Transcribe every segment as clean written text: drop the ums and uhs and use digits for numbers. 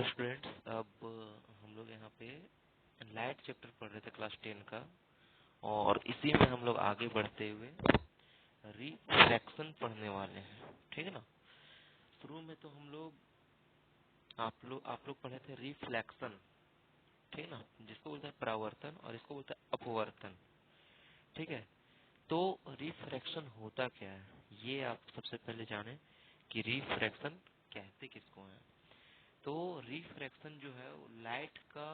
Students, अब हम लोग यहाँ पे लाइट चैप्टर पढ़ रहे थे क्लास 10 का, और इसी में हम लोग आगे बढ़ते हुए रिफ्रैक्शन पढ़ने वाले हैं। ठीक है ना। शुरू में तो हम लोग आप लोग पढ़े थे रिफ्लेक्शन, ठीक है ना, जिसको बोलते हैं परावर्तन और इसको बोलते हैं अपवर्तन। ठीक है। तो रिफ्रैक्शन होता क्या है, ये आप सबसे पहले जाने कि रिफ्रैक्शन कहते किसको है। तो रिफ्रैक्शन जो है वो लाइट का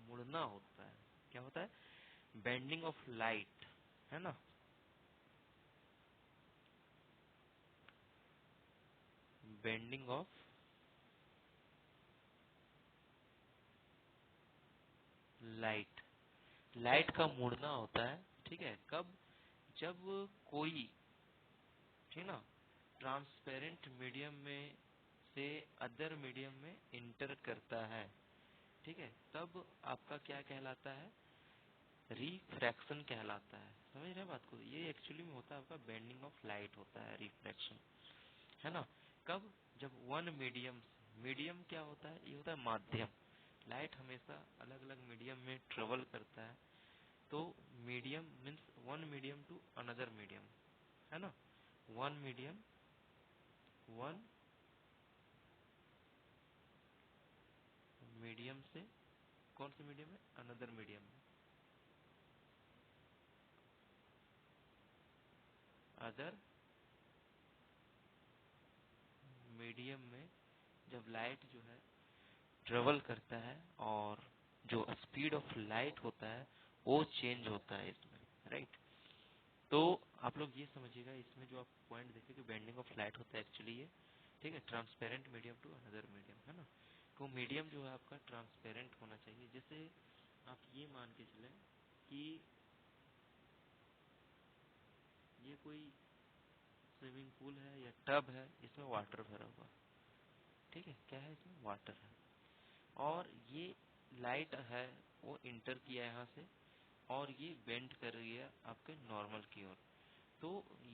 मुड़ना होता है। क्या होता है? बेंडिंग ऑफ लाइट, है ना। बेंडिंग ऑफ लाइट, लाइट का मुड़ना होता है। ठीक है। कब? जब कोई, ठीक ना, ट्रांसपेरेंट मीडियम में से अदर मीडियम में इंटर करता है, ठीक है, तब आपका क्या कहलाता है? रिफ्रैक्शन कहलाता है। समझ रहे हैं बात को? ये एक्चुअली में होता है आपका बेंडिंग ऑफ लाइट होता है रिफ्रैक्शन, है ना। कब? जब वन मीडियम, मीडियम क्या होता है? ये होता है माध्यम। लाइट हमेशा अलग अलग मीडियम में ट्रेवल करता है। तो medium means one medium to another medium, है ना। वन मीडियम, वन मीडियम से कौन से मीडियम है? अनदर मीडियम में, अदर मीडियम में जब लाइट जो है ट्रेवल करता है, और जो स्पीड ऑफ लाइट होता है वो चेंज होता है इसमें, राइट। तो आप लोग ये समझिएगा, इसमें जो आप पॉइंट देखे कि बेंडिंग ऑफ लाइट होता है एक्चुअली ये, ठीक है, transparent medium to another medium, है ना। तो मीडियम जो है आपका ट्रांसपेरेंट होना चाहिए। जैसे आप ये मान के चले कि ये कोई स्विमिंग पूल है या टब है, इसमें वाटर भरा हुआ, ठीक है, क्या है इसमें? वाटर है। और ये लाइट है वो इंटर किया यहाँ से, और ये बेंड कर रही है आपके नॉर्मल की ओर। तो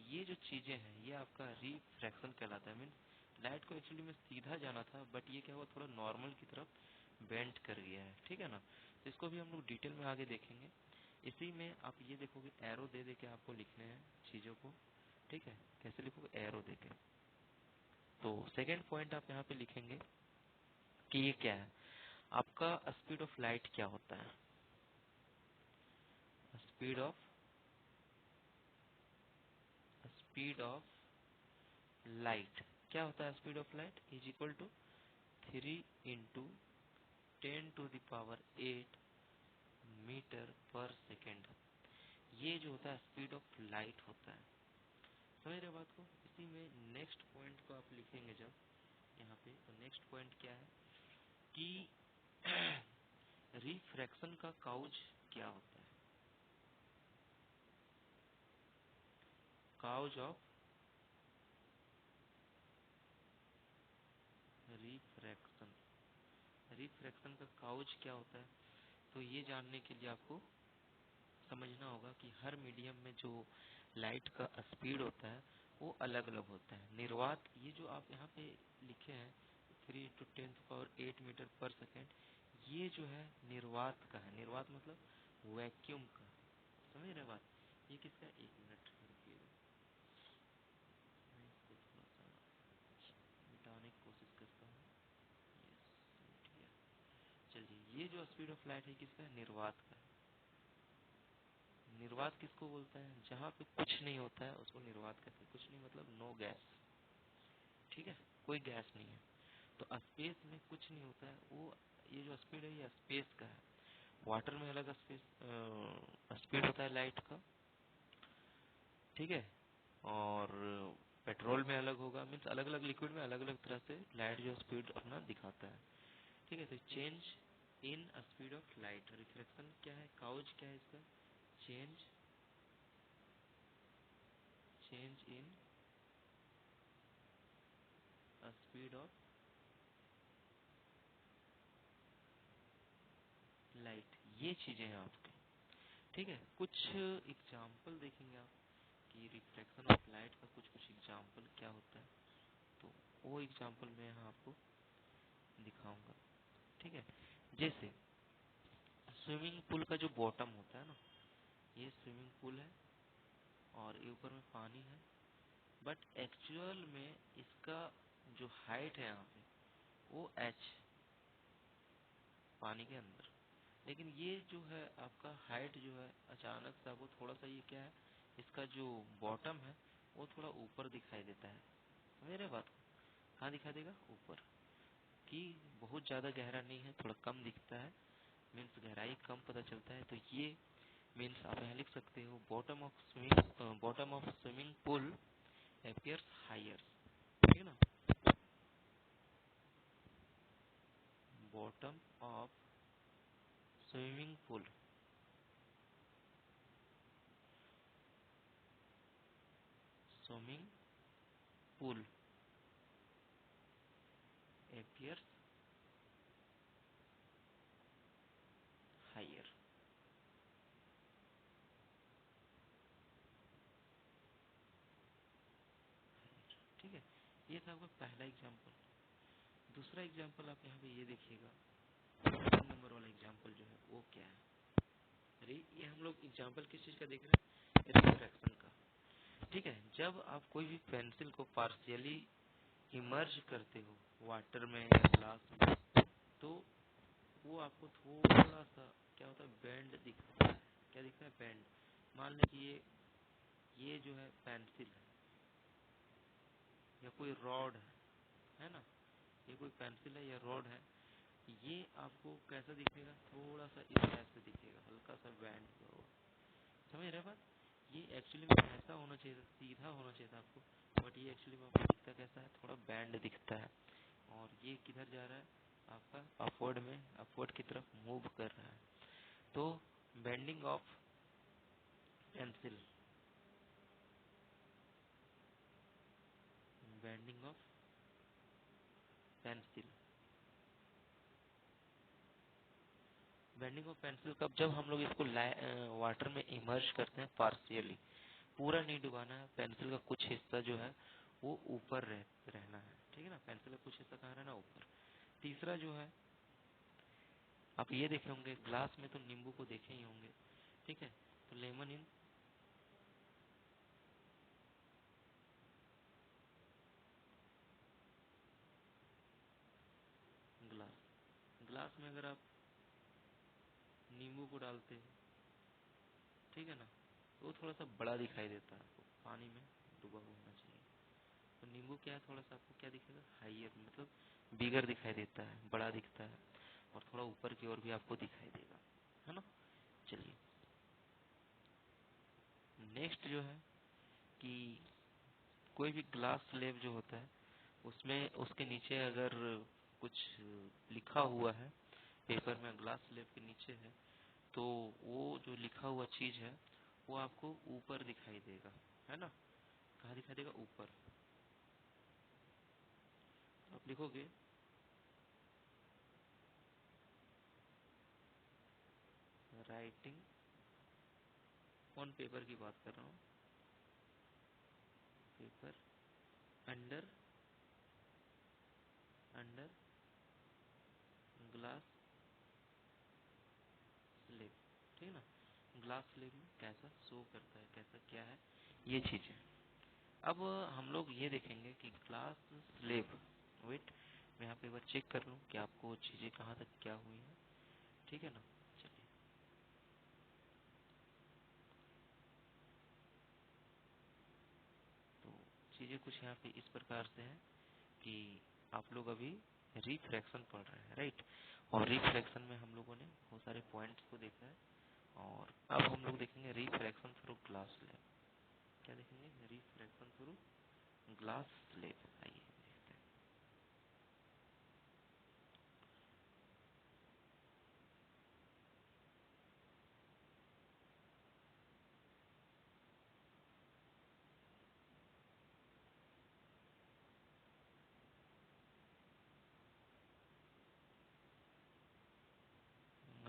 ये जो चीजें हैं ये आपका रिफ्रैक्शन कहलाता है। मीन लाइट को एक्चुअली में सीधा जाना था, बट ये क्या हुआ, थोड़ा नॉर्मल की तरफ बेंड कर गया है। ठीक है ना। तो इसको भी हम लोग डिटेल में आगे देखेंगे। इसी में आप ये देखोगे, एरो दे दे के आपको लिखने हैं चीजों को। ठीक है। कैसे लिखोगे? एरो दे के। तो सेकेंड पॉइंट आप यहाँ पे लिखेंगे कि ये क्या है आपका स्पीड ऑफ लाइट। क्या होता है speed of, speed of light? क्या होता है speed of light? Is equal to 3 × 10⁸ metre per second. ये जो होता है स्पीड ऑफ लाइट होता है। समझ रहे बात को? इसी में नेक्स्ट पॉइंट को आप लिखेंगे जब यहाँ पे, तो नेक्स्ट पॉइंट क्या है कि रिफ्रैक्शन का काउज क्या होता है? काउज ऑफ रिफ्रैक्शन, रिफ्रैक्शन का काउज क्या होता है? तो ये जानने के लिए आपको समझना होगा कि हर मीडियम में जो लाइट का स्पीड होता है वो अलग अलग होता है। निर्वात, ये जो आप यहाँ पे लिखे हैं 3 × 10⁸ मीटर पर सेकेंड, ये जो है निर्वात का है। निर्वात मतलब वैक्यूम का। समझ रहे बात? ये किसका? एक मिनट रुकिएगा, मैं इसको थोड़ा सा मिटाने की कोशिश करता हूँ। यस, मिट गया। चलिए, ये जो स्पीड ऑफ लाइट है किसका है? निर्वात का है। निर्वात किसको बोलते हैं? जहाँ पे कुछ नहीं होता है उसको निर्वात कहते हैं। कुछ नहीं मतलब नो गैस, ठीक है, कोई गैस नहीं है। तो स्पेस में कुछ नहीं होता है वो, ये जो स्पीड है ये स्पेस का है। वाटर में अलग स्पेस स्पीड होता है लाइट का, ठीक है, और पेट्रोल में अलग होगा। मीन्स अलग अलग लिक्विड में अलग अलग तरह से लाइट जो स्पीड अपना दिखाता है। ठीक है। तो change in speed of light, reflection क्या है? काउज क्या है इसका? Change, change in speed of light. ये चीजें हैं आपके, ठीक है। कुछ एग्जाम्पल देखेंगे आप कि रिफ्लेक्शन ऑफ लाइट का कुछ कुछ एग्जाम्पल क्या होता है, तो वो एग्जाम्पल मैं यहाँ आपको दिखाऊंगा। ठीक है। जैसे स्विमिंग पूल का जो बॉटम होता है ना, ये स्विमिंग पूल है और ये ऊपर में पानी है, बट एक्चुअल में इसका जो हाइट है यहाँ पे वो h पानी के अंदर, लेकिन ये जो है आपका हाइट जो है अचानक से आपको थोड़ा सा, ये क्या है, इसका जो बॉटम है वो थोड़ा ऊपर दिखाई देता है। समझ रहे बात को? कहाँ दिखाई देगा? ऊपर। कि बहुत ज्यादा गहरा नहीं है, थोड़ा कम दिखता है, मीन्स गहराई कम पता चलता है। तो ये मीन्स आप यहाँ लिख सकते हो bottom of swimming pool appears higher, ठीक है ना। Bottom of swimming pool swimming pool appears higher। ठीक है, ये था आपका पहला एग्जाम्पल। दूसरा एग्जाम्पल आप यहाँ पे ये देखिएगा, 3 नंबर वाला एग्जाम्पल जो है वो क्या है। अरे ये हम लोग एग्जाम्पल किस चीज का देख रहे हैं? रिफ्रैक्शन का। ठीक है, जब आप कोई भी पेंसिल को पार्शियली इमर्ज करते हो वाटर में या ग्लास में, तो वो आपको थोड़ा सा क्या होता है, बेंड दिखता है। क्या दिखता है? बेंड। मान लें कि ये जो है पेंसिल है या कोई रॉड है ना, ये कोई पेंसिल है या रॉड है, ये आपको कैसा दिखेगा? थोड़ा सा इस टाइप से दिखेगा, हल्का सा बैंड हुआ हुआ। समझ रहे बात? ये एक्चुअली में ऐसा होना चाहिए था, सीधा होना चाहिए था आपको, बट ये एक्चुअली में आपको दिखता कैसा है? थोड़ा बैंड दिखता है। और ये किधर जा रहा है? आपका अपवर्ड में, अपवर्ड की तरफ मूव कर रहा है। तो bending of pencil, bending of pencil, bending of pencil कब? जब हम लोग इसको वाटर में इमर्ज करते हैं पार्शियली, पूरा नहीं डुबाना है, पेंसिल का कुछ हिस्सा जो है वो ऊपर रहना है। ठीक है ना, पेंसिल का कुछ हिस्सा कहाँ रहना? ऊपर। तीसरा जो है, आप ये देखे होंगे ग्लास में, तो नींबू को देखे ही होंगे। ठीक है, तो लेमन इन ग्लास, ग्लास में अगर आप नींबू को डालते हैं, ठीक है ना, तो वो थोड़ा सा बड़ा दिखाई देता है आपको, पानी में डूबा हुआ होना चाहिए। तो नींबू क्या है, थोड़ा सा आपको क्या दिखेगा? हाइयर, मतलब बिगर दिखाई देता है, बड़ा दिखता है, और थोड़ा ऊपर की ओर भी आपको दिखाई देगा, है ना। चलिए नेक्स्ट जो है कि कोई भी ग्लास स्लेब जो होता है, उसमें उसके नीचे अगर कुछ लिखा हुआ है पेपर में, ग्लास स्लेब के नीचे है, तो वो जो लिखा हुआ चीज है वो आपको ऊपर दिखाई देगा, है ना। कहाँ दिखाई देगा? ऊपर। तो आप लिखोगे राइटिंग ऑन पेपर की बात कर रहा हूँ, paper under under glass slab, ठीक है ना। ग्लास स्लेब में कैसा शो करता है, कैसा क्या है, ये चीजें। अब हम लोग ये देखेंगे कि ग्लास स्लेब, वेट मैं यहाँ पे एक बार चेक कर लूँ कि आपको चीजें कहाँ तक क्या हुई है, ठीक है ना। चलिए, तो चीजें कुछ यहाँ पे इस प्रकार से है कि आप लोग अभी रिफ्रैक्शन पढ़ रहे हैं, राइट। और रिफ्रैक्शन में हम लोगों ने बहुत सारे पॉइंट्स को देखा है, और अब हम लोग देखेंगे रिफ्रैक्शन थ्रू ग्लास स्लेब। क्या देखेंगे? Refraction through glass slab. आइए देखते हैं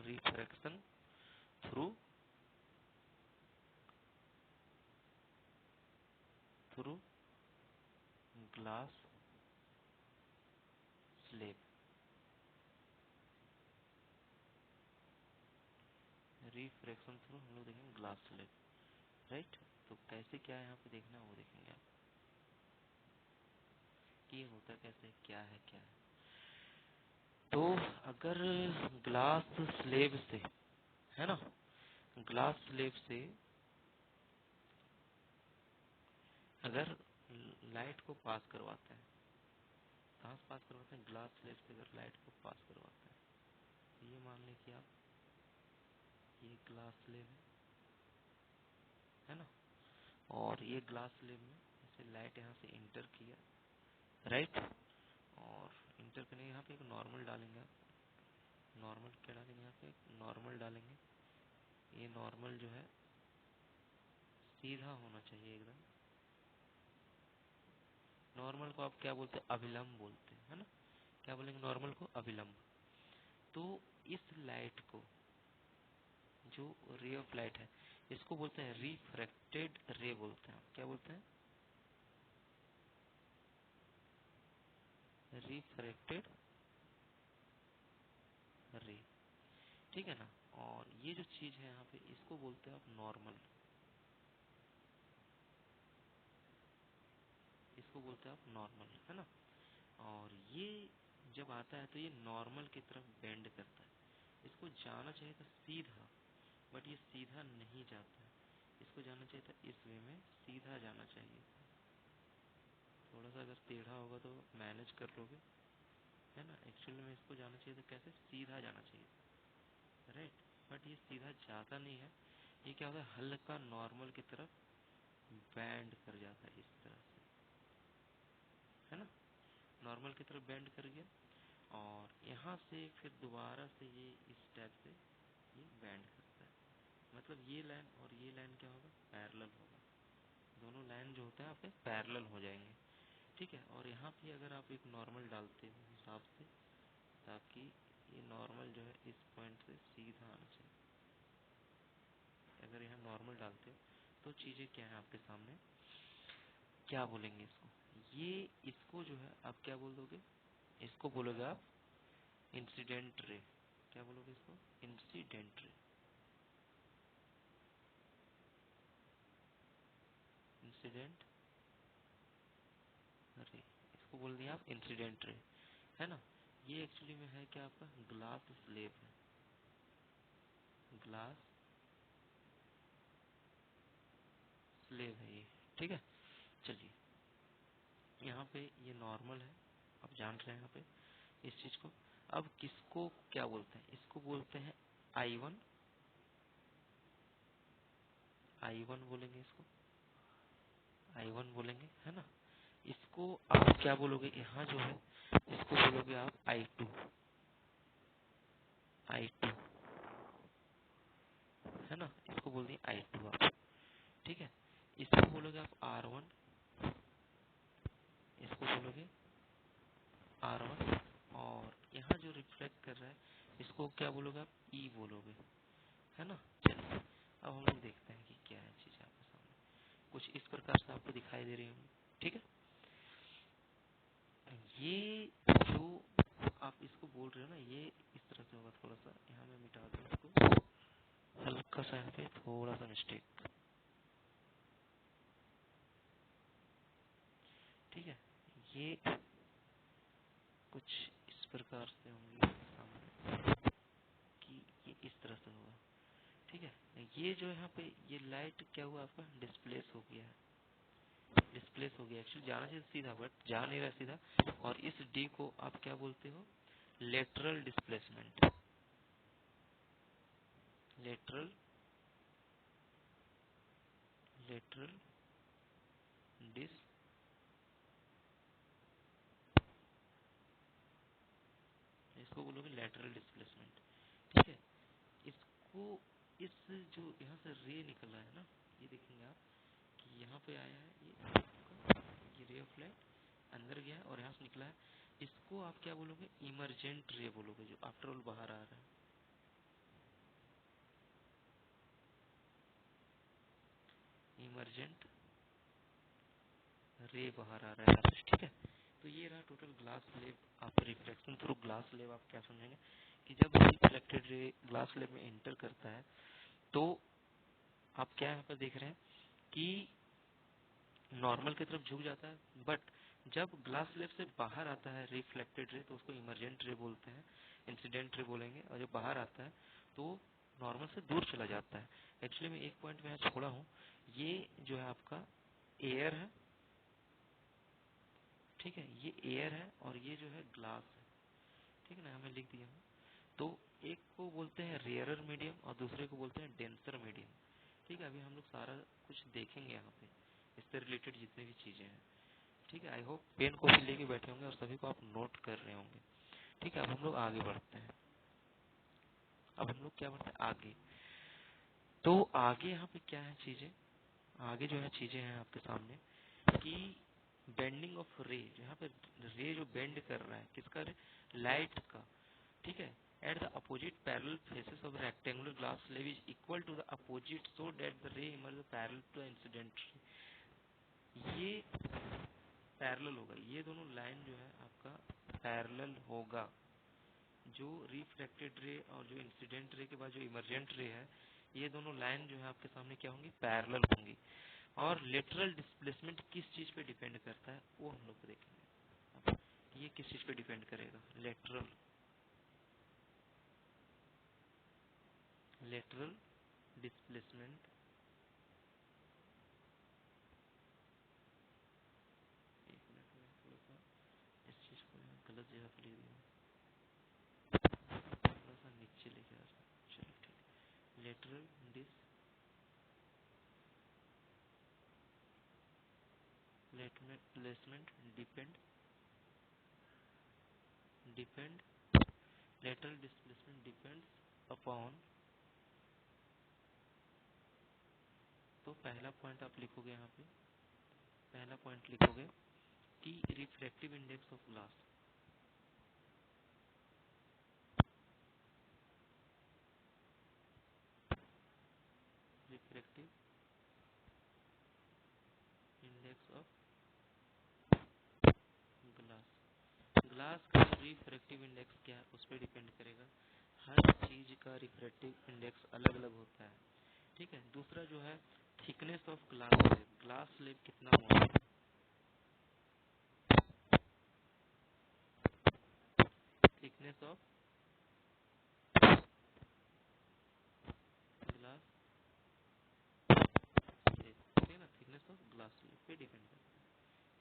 refraction through through glass slab. Refraction through हम लोग देखेंगे ग्लास स्लेब, राइट। तो कैसे क्या है यहाँ पे देखना है वो देखेंगे आप कि ये होता कैसे, क्या है क्या है। तो अगर ग्लास स्लेब से, है ना, ग्लास स्लेब से अगर लाइट को पास करवाते हैं, कहाँ से पास करवाते हैं, ग्लास स्लेब से अगर लाइट को पास करवाते हैं, तो ये मान लें कि आप ये ग्लास स्लेब है ना, और ये ग्लास स्लेब में जैसे लाइट यहाँ से इंटर किया, राइट, और इंटर करने यहाँ पे एक नॉर्मल डालेंगे आप, नॉर्मल क्या डालेंगे यहाँ पे, एक नॉर्मल डालेंगे। ये नॉर्मल जो है सीधा होना चाहिए एकदम। नॉर्मल को आप क्या बोलते हैं, अभिलंब बोलते हैं, है ना, क्या बोलेंगे नॉर्मल को, अभिलंब। तो इस लाइट को, जो रे ऑफ लाइट है, इसको बोलते हैं रिफ्रैक्टेड रे बोलते हैं। क्या बोलते हैं, रिफ्रैक्टेड रे, ठीक है ना। और ये जो चीज है यहाँ पे, इसको बोलते हैं आप नॉर्मल, इसको बोलते हैं आप नॉर्मल, है ना। और ये जब आता है तो ये नॉर्मल की तरफ बेंड करता है, इसको जाना चाहिए था सीधा, बट ये सीधा नहीं जाता है, इसको जाना चाहिए था इस वे में, सीधा जाना चाहिए था। थोड़ा सा अगर टेढ़ा होगा तो मैनेज कर लोगे, है ना। एक्चुअली में इसको जाना चाहिए था कैसे, सीधा जाना चाहिए था, राइट, बट ये सीधा जाता नहीं है। ये क्या होता है, हल्का नॉर्मल की तरफ बैंड कर जाता है इस तरह से, है ना, नॉर्मल की तरफ बैंड कर गया। और यहाँ से फिर दोबारा से ये इस टाइप से ये बैंड करता है, मतलब ये लाइन और ये लाइन क्या होगा, पैरेलल होगा, दोनों लाइन जो होता है आपके पैरेलल हो जाएंगे, ठीक है। और यहाँ पे अगर आप एक नॉर्मल डालते हो हिसाब से, ताकि ये नॉर्मल जो है इस पॉइंट से सीधा आना चाहिए, अगर यहाँ नॉर्मल डालते हो तो चीजें क्या है आपके सामने, क्या बोलेंगे इसको, ये इसको जो है आप क्या बोल दोगे, इसको बोलोगे आप इंसिडेंट रे। क्या बोलोगे इसको, इंसिडेंट रे, इंसिडेंट रे, इसको बोल दिया आप इंसिडेंट रे, है ना। ये एक्चुअली में है क्या, आपका ग्लास स्लेब है, ग्लास स्लेब है ये, ठीक है। चलिए, यहाँ पे ये नॉर्मल है, आप जान रहे हैं यहाँ पे इस चीज को। अब किसको क्या बोलते हैं, इसको बोलते हैं I1, I1 बोलेंगे इसको, I1 बोलेंगे, है ना। इसको आप क्या बोलोगे, यहाँ जो है इसको बोलोगे आप I2, I2, है ना, इसको बोल दिए I2 आप, ठीक है। इसको बोलोगे आप R1, इसको बोलोगे R1, और यहाँ जो रिफ्लेक्ट कर रहा है इसको क्या बोलोगे आप, E बोलोगे, है ना। चलिए, अब हम लोग देखते हैं कि क्या है चीज आपके सामने, कुछ इस प्रकार से आपको दिखाई दे रही होंगी, ठीक है। ये जो आप इसको बोल रहे हो ना, ये इस तरह से होगा, थोड़ा सा यहाँ मैं मिटा दूँ इसको, हल्का सा यहाँ पे थोड़ा सा मिस्टेक, ठीक है। ये कुछ इस प्रकार से होंगे सामने, कि ये इस तरह से होगा, ठीक है। ये जो यहाँ पे ये लाइट क्या हुआ आपका, डिस्प्लेस हो गया है, डिस्प्लेस हो गया, एक्चुअली जाना चाहिए सीधा बट जा नहीं रहा सीधा। और इस डी को आप क्या बोलते हो, lateral displacement, lateral, lateral dis, इसको बोलोगे लेटरल डिस्प्लेसमेंट, ठीक है। इसको, इस जो यहाँ से रे निकला है ना, ये देखेंगे आप कि यहाँ पे आया है ये रे ऑफ लाइट अंदर गया है और यहाँ से निकला है, इसको आप क्या बोलोगे, इमरजेंट रे बोलोगे, जो आफ्टर ऑल बाहर आ रहा है, इमरजेंट रे बाहर आ रहा है यहाँ से, ठीक है। तो ये रहा टोटल ग्लास स्लेब, आप रिफ्लेक्शन थ्रू ग्लास स्लेब आप क्या समझेंगे, कि जब रिफ्लेक्टेड रे ग्लास स्लेब में एंटर करता है तो आप क्या यहाँ पर देख रहे हैं कि नॉर्मल की तरफ झुक जाता है, बट जब ग्लास स्लैब से बाहर आता है रिफ्लेक्टेड रे तो उसको इमर्जेंट रे बोलते हैं, इंसिडेंट रे बोलेंगे। और जब बाहर आता है तो नॉर्मल से दूर चला जाता है। एक्चुअली मैं एक पॉइंट में यहाँ छोड़ा हूँ, ये जो है आपका एयर है, ठीक है, ये एयर है और ये जो है ग्लास है, ठीक है ना, हमें लिख दिया हूँ। तो एक को बोलते हैं रेयरर मीडियम और दूसरे को बोलते हैं डेंसर मीडियम। ठीक है, अभी हम लोग सारा कुछ देखेंगे यहाँ पे, इससे रिलेटेड जितने भी चीजें हैं। ठीक है, आई होप पेन कॉपी लेके बैठे होंगे और सभी को आप नोट कर रहे होंगे। ठीक है, अब हम लोग आगे बढ़ते हैं। अब हम लोग क्या बढ़ते हैं आगे। तो आगे यहाँ पे क्या है चीजें, आगे जो है चीजें हैं आपके सामने कि बेंडिंग ऑफ रे, यहाँ पे रे जो बेंड कर रहा है किसका, रे, लाइट का। ठीक है, at the opposite parallel faces of rectangular glass slab is equal to the opposite so that the ray emerge parallel to incident ray. ये पैरेलल होगा, ये दोनों लाइन जो है आपका पैरेलल होगा। जो रिफ्लेक्टेड रे और जो इंसिडेंट रे के बाद जो इमर्जेंट रे है, ये दोनों लाइन जो है आपके सामने क्या होंगी, पैरेलल होंगी। और लेटरल डिस्प्लेसमेंट किस चीज पे डिपेंड करता है वो हम लोग देखेंगे। ये किस चीज पे डिपेंड करेगा, लेटरल लेटरल डिस्प्लेसमेंट। एक मिनट में थोड़ा सा इस चीज को यहाँ गलत जगह पे लिख दिया, थोड़ा सा नीचे लेके आ जाए। चलो ठीक, lateral displacement depend lateral displacement depends upon. तो पहला पॉइंट आप लिखोगे यहाँ पे, पहला पॉइंट लिखोगे कि refractive index of glass, refractive index of glass. Glass का रिफ्रैक्टिव इंडेक्स क्या है उस पर डिपेंड करेगा। हर चीज का रिफ्रैक्टिव इंडेक्स अलग अलग होता है। ठीक है, दूसरा जो है थिकनेस ऑफ ग्लास स्लैब कितना मोटा है, थिकनेस ऑफ ग्लास स्लैब, ठीक है ना, थिकनेस ऑफ ग्लास स्लैब पे डिपेंड करता है।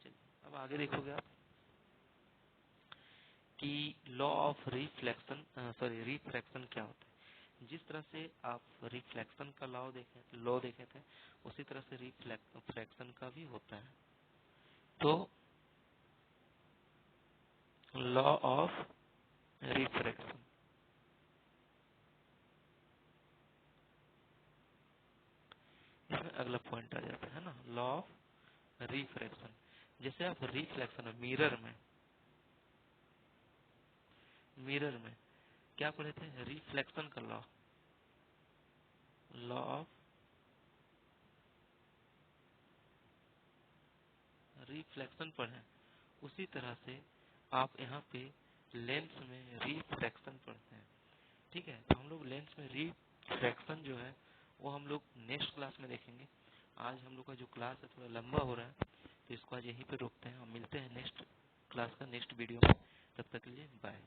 चलिए अब आगे देखोगे आप कि law of reflection, sorry refraction क्या होता है। जिस तरह से आप रिफ्लेक्शन का लॉ देखे थे उसी तरह से रिफ्रैक्शन का भी होता है। तो लॉ ऑफ रिफ्रैक्शन, इसमें अगला पॉइंट आ जाता है ना, लॉ ऑफ रिफ्रैक्शन। जैसे आप रिफ्लेक्शन मिरर में क्या पढ़े थे, रिफ्लेक्शन का लॉ, लॉ ऑफ रिफ्लेक्शन पढ़े। उसी तरह से आप यहाँ पे लेंस में रिफ्रैक्शन पढ़ते हैं। ठीक है, तो हम लोग लेंस में रिफ्रैक्शन जो है वो हम लोग नेक्स्ट क्लास में देखेंगे। आज हम लोग का जो क्लास है थोड़ा लंबा हो रहा है, तो इसको आज यहीं पे रोकते हैं और मिलते हैं नेक्स्ट क्लास का नेक्स्ट वीडियो में। तब तक के लिए बाय।